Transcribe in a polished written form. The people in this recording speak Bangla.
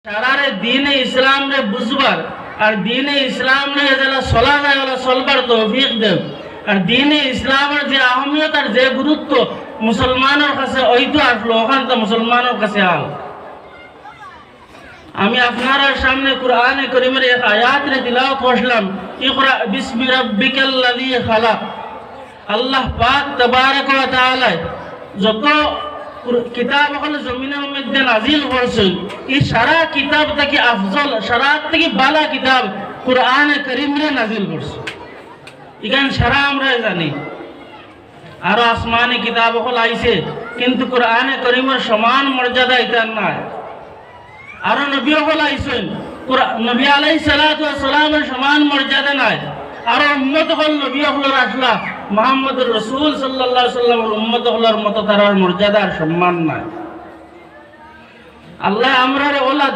সারারে দিনে ইসলাম রে বুঝবার আর দিনে ইসলাম রে যারা চলা যায় ওরা চলবার তৌফিক দেব। আর দিনে ইসলামের যে আহমিয়ত আর যে গুরুত্ব মুসলমানের কাছে ওইতো আসলো, ওখান তো মুসলমানের কাছে আল। আমি আপনার সামনে কুরআনে কারীমের এক আয়াত রে তিলাওয়াত করলাম, ইকরা বিসমি রাব্বিকাল্লাযী খালাক। আল্লাহ পাক তাবারক ওয়া তাআলা যত কিতাব হল জমিনের মধ্যে নাজিল করছেন, এই সারা কিতাব থেকে আফজল, সারা থেকে বালা কিতাব কুরআনে কারীম রে নাজিল করছে। ইখান সারা আমরা জানি আরো আসমানি কিতাব হল আইছে, কিন্তু কুরআনে কারীমের সমান মর্যাদা ইতার নাই। আরো নবী হল আইছেন, নবী আলাইহিস সালাতু ওয়াস সালামের সমান মর্যাদা নাই। আরো উম্মত হল নবী হল আসলা মুহাম্মদুর রাসূল সাল্লাল্লাহু আলাইহি ওয়াসাল্লামের উম্মত হলার মতো তার মর্যাদা আর সম্মান নাই। আল্লাহ আমরারে ওলা